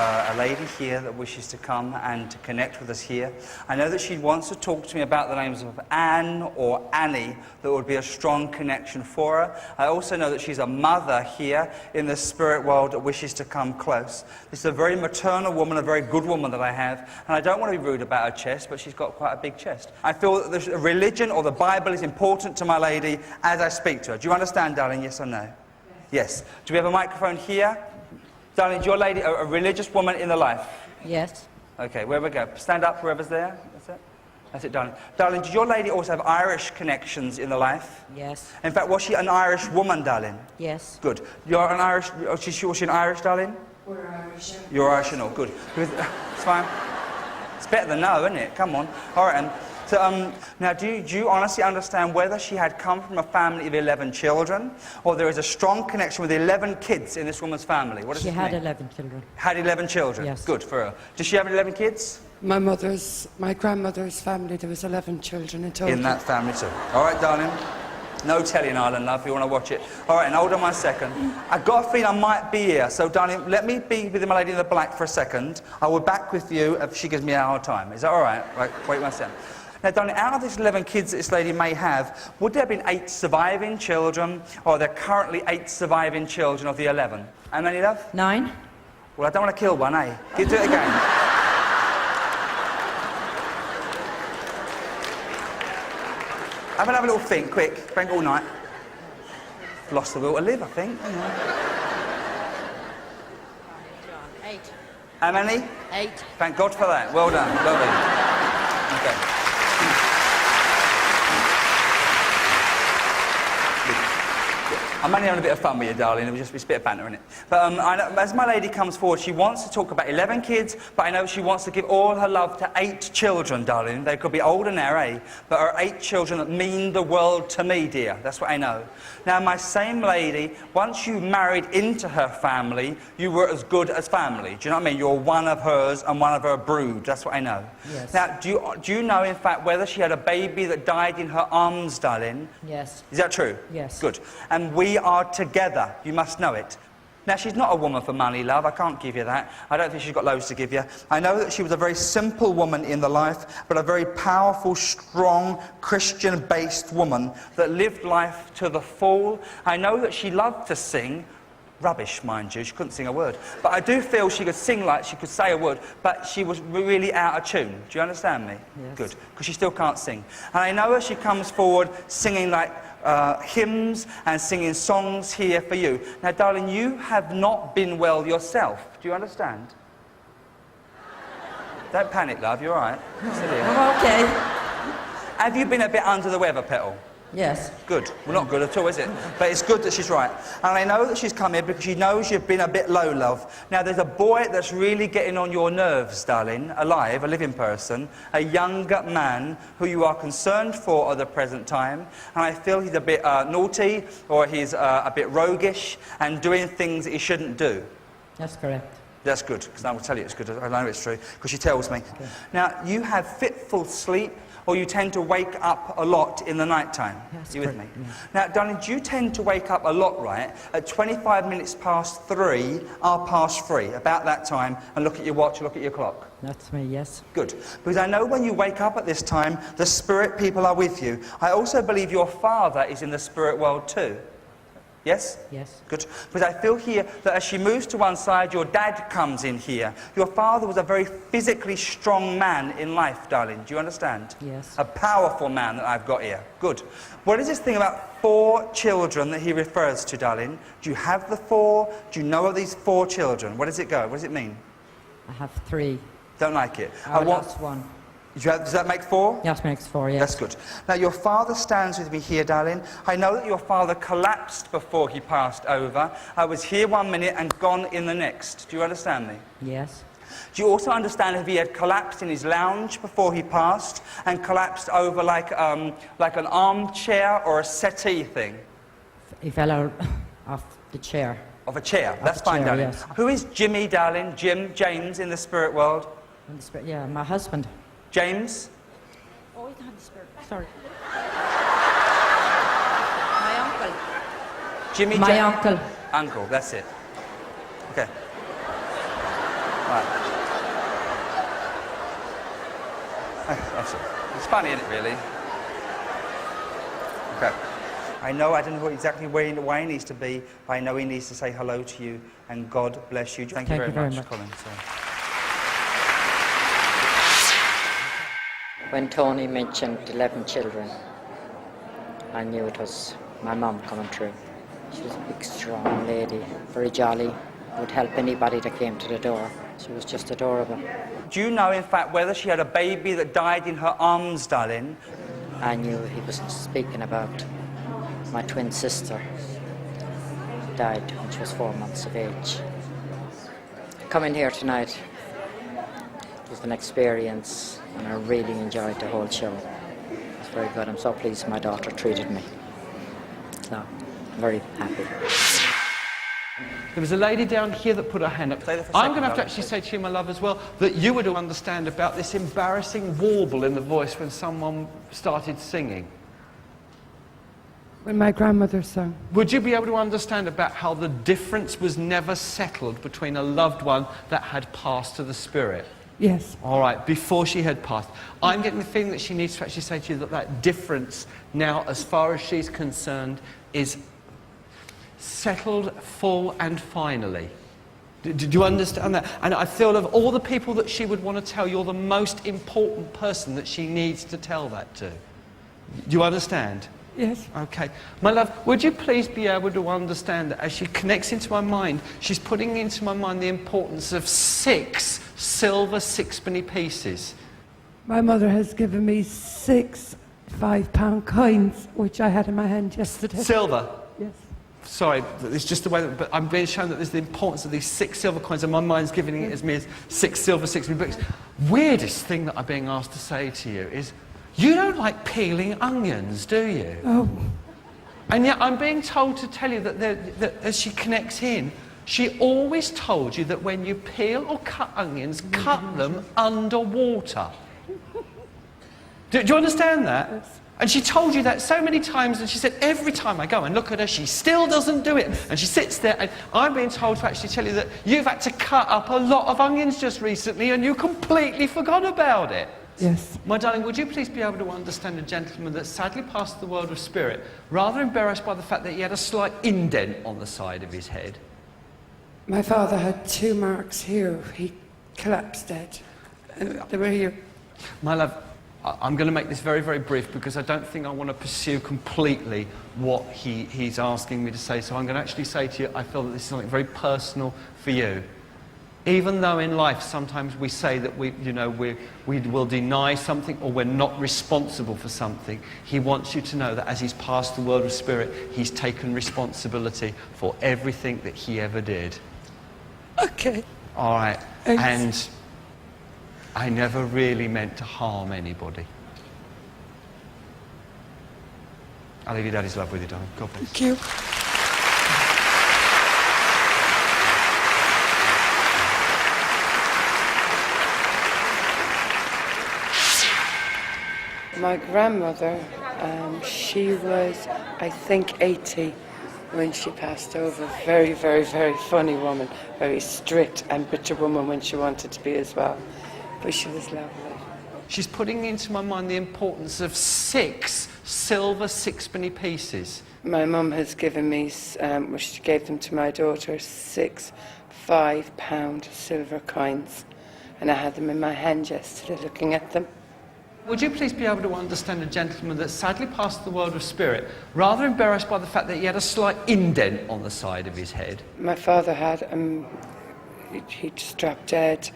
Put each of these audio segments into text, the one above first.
a lady here that wishes to come and to connect with us here. I know that she wants to talk to me about the names of Anne or Annie that would be a strong connection for her. I also know that she's a mother here in the spirit world that wishes to come close. This is a very maternal woman, a very good woman that I have, and I don't want to be rude about her chest, but she's got quite a big chest. I feel that the religion or the Bible is important to my lady as I speak to her. Do you understand, darling? Yes or no? Yes. Do we have a microphone here? Darling, is your lady a religious woman in the life? Yes. Okay, where we go? Stand up, whoever's there. That's it. That's it, darling. Darling, did your lady also have Irish connections in the life? Yes. In fact, was she an Irish woman, darling? Yes. Good. You're an Irish... Was she an Irish, darling? We're Irish. You're Irish and all. Good. It's fine. It's better than no, isn't it? Come on. All right, and... So, now, do you honestly understand whether she had come from a family of 11 children, or there is a strong connection with 11 kids in this woman's family? What does She this had mean? 11 children. Had 11 children? Yes. Good for her. Does she have 11 kids? My grandmother's family, there was 11 children in total. In that family too. All right, darling. No telling, Ireland, love, if you want to watch it. All right, and hold on 1 second. I've got a feeling I might be here, so, darling, let me be with my lady in the black for a second. I will back with you if she gives me a hard time. Is that all right? Right, wait 1 second. Now, darling, out of these 11 kids that this lady may have, would there have been 8 surviving children, or are there currently 8 surviving children of the 11? How many, love? 9. Well, I don't want to kill one, eh? Do it again. Have a little think, quick. Drink all night. Lost the will to live, I think. You know. 8. How many? 8. Thank God for that. Well done. Lovely. Okay. I'm only having a bit of fun with you, darling. It was just a bit of banter, innit? But I know, as my lady comes forward, she wants to talk about 11 kids, but I know she wants to give all her love to 8 children, darling. They could be older now, eh? But are 8 children that mean the world to me, dear. That's what I know. Now, my same lady, once you married into her family, you were as good as family. Do you know what I mean? You're one of hers and one of her brood. That's what I know. Yes. Now, do you know, in fact, whether she had a baby that died in her arms, darling? Yes. Is that true? Yes. Good. And we are together. You must know it. Now, she's not a woman for money, love. I can't give you that. I don't think she's got loads to give you. I know that she was a very simple woman in the life, but a very powerful, strong, Christian-based woman that lived life to the full. I know that she loved to sing. Rubbish, mind you. She couldn't sing a word. But I do feel she could sing like she could say a word, but she was really out of tune. Do you understand me? Yes. Good. Because she still can't sing. And I know as she comes forward singing like hymns and singing songs here for you. Now, darling, you have not been well yourself. Do you understand? Don't panic, love. You're all right. I'm okay. Have you been a bit under the weather, Petal? Yes. Good. Well, not good at all, is it? But it's good that she's right. And I know that she's come here because she knows you've been a bit low, love. Now, there's a boy that's really getting on your nerves, darling, alive, a living person, a younger man who you are concerned for at the present time. And I feel he's a bit naughty, or he's a bit roguish, and doing things that he shouldn't do. That's correct. That's good, because I will tell you it's good. I know it's true, because she tells me. Okay. Now, you have fitful sleep, or you tend to wake up a lot in the night time. Yes, Are you with me? Yeah. Now, darling, do you tend to wake up a lot, right, at 25 minutes past 3, past 3, about that time, and look at your watch, look at your clock? That's me, yes. Good. Because I know when you wake up at this time, the spirit people are with you. I also believe your father is in the spirit world too. Yes? Yes. Good. Because I feel here that as she moves to one side, your dad comes in here. Your father was a very physically strong man in life, darling. Do you understand? Yes. A powerful man that I've got here. Good. What is this thing about 4 children that he refers to, darling? Do you have the 4? Do you know of these 4 children? Where does it go? What does it mean? I have 3. Don't like it. I lost 1. Does that make 4? Yes, makes 4, yes. That's good. Now, your father stands with me here, darling. I know that your father collapsed before he passed over. I was here 1 minute and gone in the next. Do you understand me? Yes. Do you also understand if he had collapsed in his lounge before he passed and collapsed over like an armchair or a settee thing? He fell out of the chair. Of a chair. That's fine, chair, darling. yes. Who is Jimmy, darling? James in the spirit world? In the spirit, yeah, my husband. James? Oh, he's not in the spirit. Sorry. My uncle. Jimmy? My uncle. Uncle, that's it. Okay. That's it. It's funny, isn't it, really? Okay. I don't know exactly where he needs to be, but I know he needs to say hello to you, and God bless you. Thank you very much, Colin. So. When Tony mentioned 11 children, I knew it was my mum coming through. She was a big, strong lady, very jolly, would help anybody that came to the door. She was just adorable. Do you know, in fact, whether she had a baby that died in her arms, darling? I knew he was speaking about my twin sister. Died when she was 4 months of age. Coming here tonight was an experience, and I really enjoyed the whole show. It was very good. I'm so pleased my daughter treated me. So, I'm very happy. There was a lady down here that put her hand up. I'm going to have to actually say to you, my love, as well, that you were to understand about this embarrassing warble in the voice when someone started singing. When my grandmother sang. Would you be able to understand about how the difference was never settled between a loved one that had passed to the spirit? Yes. All right, before she had passed. I'm getting the feeling that she needs to actually say to you that that difference now, as far as she's concerned, is settled full and finally. Do you understand that? And I feel of all the people that she would want to tell, you're the most important person that she needs to tell that to. Do you understand? Yes. Okay. My love, would you please be able to understand that as she connects into my mind, she's putting into my mind the importance of 6 silver sixpenny pieces. My mother has given me 6 £5 coins, which I had in my hand yesterday. Silver? Yes. Sorry, it's just the way that, but I'm being shown that there's the importance of these 6 silver coins, and my mind's giving it as me as 6 silver sixpenny books. Weirdest thing that I'm being asked to say to you is, you don't like peeling onions, do you? Oh. And yet I'm being told to tell you that as she connects in, she always told you that when you peel or cut onions, cut them underwater. Do you understand that? Yes. And she told you that so many times, and she said, every time I go and look at her, she still doesn't do it. And she sits there, and I'm being told to actually tell you that you've had to cut up a lot of onions just recently, and you completely forgot about it. Yes. My darling, would you please be able to understand a gentleman that sadly passed the world of spirit, rather embarrassed by the fact that he had a slight indent on the side of his head? My father had 2 marks here. He collapsed dead. And they were here. My love, I'm going to make this very, very brief because I don't think I want to pursue completely what he's asking me to say. So I'm going to actually say to you, I feel that this is something very personal for you. Even though in life sometimes we say that we will deny something or we're not responsible for something, he wants you to know that as he's passed the world of spirit, he's taken responsibility for everything that he ever did. Okay. All right. Thanks. And I never really meant to harm anybody. I'll leave your daddy's love with you, darling. God bless. Thank you. My grandmother, she was, I think, 80 when she passed over. Very, very, very funny woman. Very strict and bitter woman when she wanted to be as well. But she was lovely. She's putting into my mind the importance of 6 silver sixpenny pieces. My mum has given me, she gave them to my daughter, 6 £5 silver coins. And I had them in my hand yesterday looking at them. Would you please be able to understand a gentleman that sadly passed the world of spirit, rather embarrassed by the fact that he had a slight indent on the side of his head? My father had, he just dropped dead.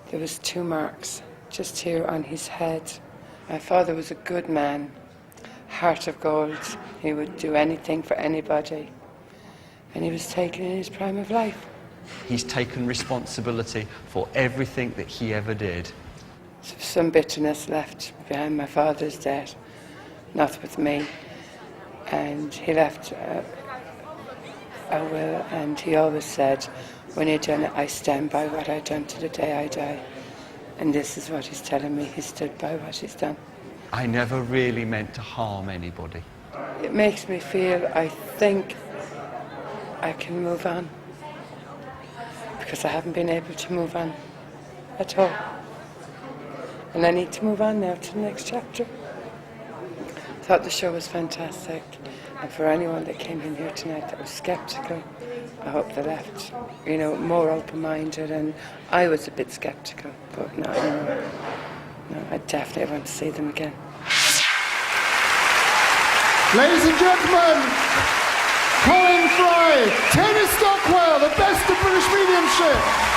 There was 2 marks just here on his head. My father was a good man, heart of gold. He would do anything for anybody. And he was taken in his prime of life. He's taken responsibility for everything that he ever did. Some bitterness left behind my father's death, not with me. And he left a will, and he always said, when you're done it, I stand by what I've done to the day I die. And this is what he's telling me, he stood by what he's done. I never really meant to harm anybody. It makes me feel, I think I can move on, because I haven't been able to move on. at all. And I need to move on now to the next chapter. Thought the show was fantastic. And for anyone that came in here tonight that was sceptical, I hope they left, more open-minded. And I was a bit sceptical, but not anymore. No, I definitely want to see them again. Ladies and gentlemen, Colin Fry, Terry Stockwell, the best of British mediumship.